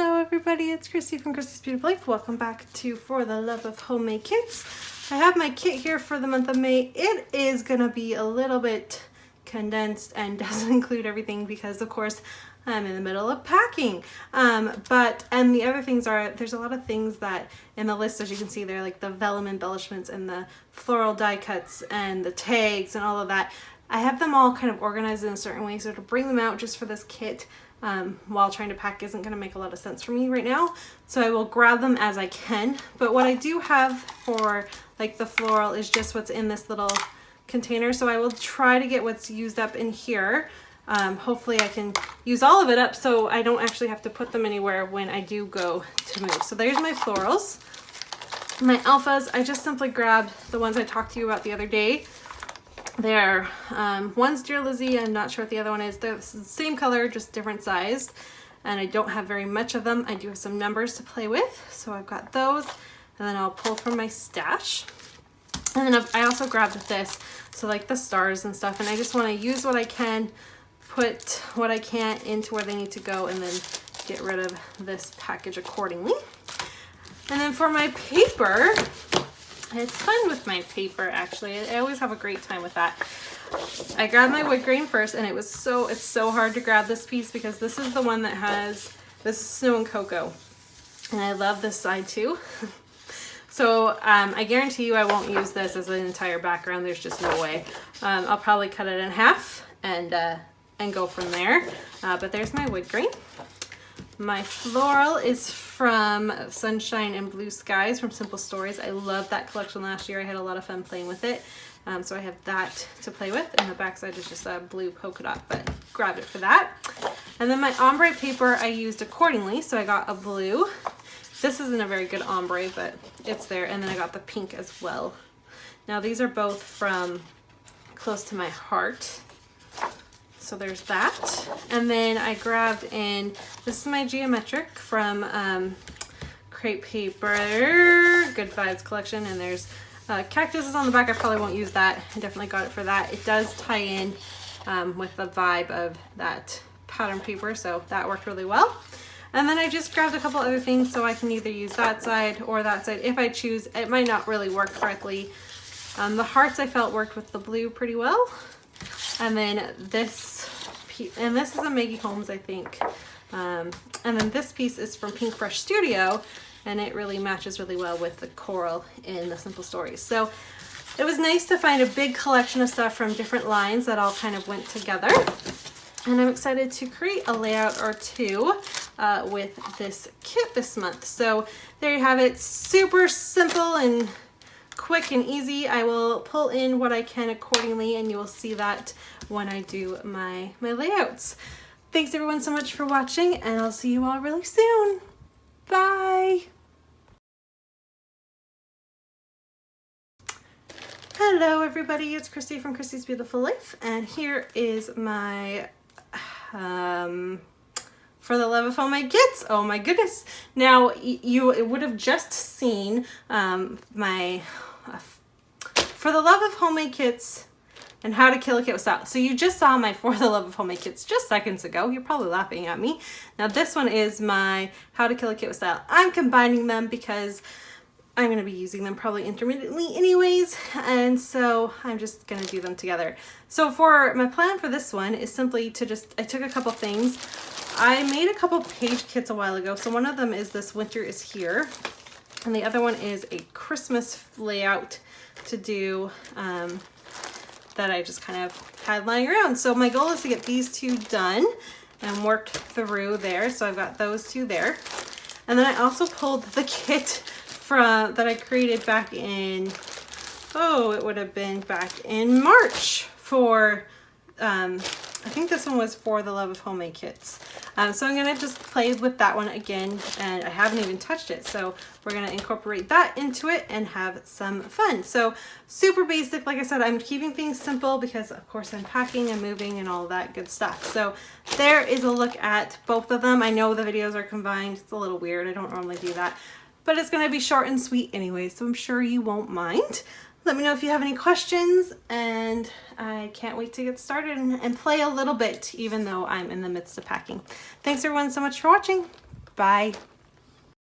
Hello everybody, it's Christy from Christy's Beautiful Life. Welcome back to For the Love of Homemade Kits. I have my kit here for the month of May. It is gonna be a little bit condensed and doesn't include everything because of course I'm in the middle of packing. And the other things are, there's a lot of things that in the list, as you can see there, like the vellum embellishments and the floral die cuts and the tags and all of that. I have them all kind of organized in a certain way, so to bring them out just for this kit while trying to pack isn't going to make a lot of sense for me right now. So I will grab them as I can. But what I do have for like the floral is just what's in this little container. So I will try to get what's used up in here. Hopefully I can use all of it up so I don't actually have to put them anywhere when I do go to move. So there's my florals. My alphas, I just simply grabbed the ones I talked to you about the other day. They're, one's Dear Lizzie, I'm not sure what the other one is. They're the same color, just different sized. And I don't have very much of them. I do have some numbers to play with. So I've got those. And then I'll pull from my stash. And then I also grabbed this. So like the stars and stuff. And I just want to use what I can, put what I can into where they need to go, and then get rid of this package accordingly. And then for my paper, it's fun with my paper actually. I always have a great time with that. I grabbed my wood grain first, and it's so hard to grab this piece because this is the one that has, this is Snow and Cocoa. And I love this side too. So I guarantee you I won't use this as an entire background. There's just no way. I'll probably cut it in half and go from there. But there's my wood grain. My floral is from Sunshine and Blue Skies from Simple Stories. I loved that collection last year. I had a lot of fun playing with it. So I have that to play with, and the backside is just a blue polka dot, but grabbed it for that. And then my ombre paper I used accordingly. So I got a blue. This isn't a very good ombre, but it's there. And then I got the pink as well. Now these are both from Close to My Heart. So there's that. And then I grabbed in, this is my geometric from Crepe Paper, Good Vibes collection. And there's cactuses on the back. I probably won't use that. I definitely got it for that. It does tie in with the vibe of that pattern paper. So that worked really well. And then I just grabbed a couple other things so I can either use that side or that side if I choose. It might not really work correctly. The hearts I felt worked with the blue pretty well. And then this piece, and this is a Maggie Holmes, I think. And then this piece is from Pink Fresh Studio, and it really matches really well with the coral in the Simple Stories. So it was nice to find a big collection of stuff from different lines that all kind of went together. And I'm excited to create a layout or two with this kit this month. So there you have it, super simple and quick and easy. I will pull in what I can accordingly, and you will see that when I do my layouts. Thanks everyone so much for watching, and I'll see you all really soon. Bye. Hello everybody, it's Christy from Christy's Beautiful Life, and here is my For the Love of Homemade Kits. Oh my goodness. Now you would have just seen my For the Love of Homemade Kits and How to Kill a Kit with Style. So you just saw my For the Love of Homemade Kits just seconds ago. You're probably laughing at me. Now this one is my How to Kill a Kit with Style. I'm combining them because I'm going to be using them probably intermittently anyways, and so I'm just going to do them together. So for my plan for this one is simply to I took a couple things. I made a couple page kits a while ago. So one of them is this Winter is Here, and the other one is a Christmas layout to do that I just kind of had lying around. So my goal is to get these two done and worked through there. So I've got those two there. And then I also pulled the kit that I created back in, it would have been back in March for, I think this one was For the Love of Homemade Kits. So I'm gonna just play with that one again, and I haven't even touched it. So we're gonna incorporate that into it and have some fun. So super basic, like I said, I'm keeping things simple because of course I'm packing and moving and all that good stuff. So there is a look at both of them. I know the videos are combined. It's a little weird. I don't normally do that. But it's going to be short and sweet anyway, so I'm sure you won't mind. Let me know if you have any questions, and I can't wait to get started and play a little bit, even though I'm in the midst of packing. Thanks everyone so much for watching. Bye.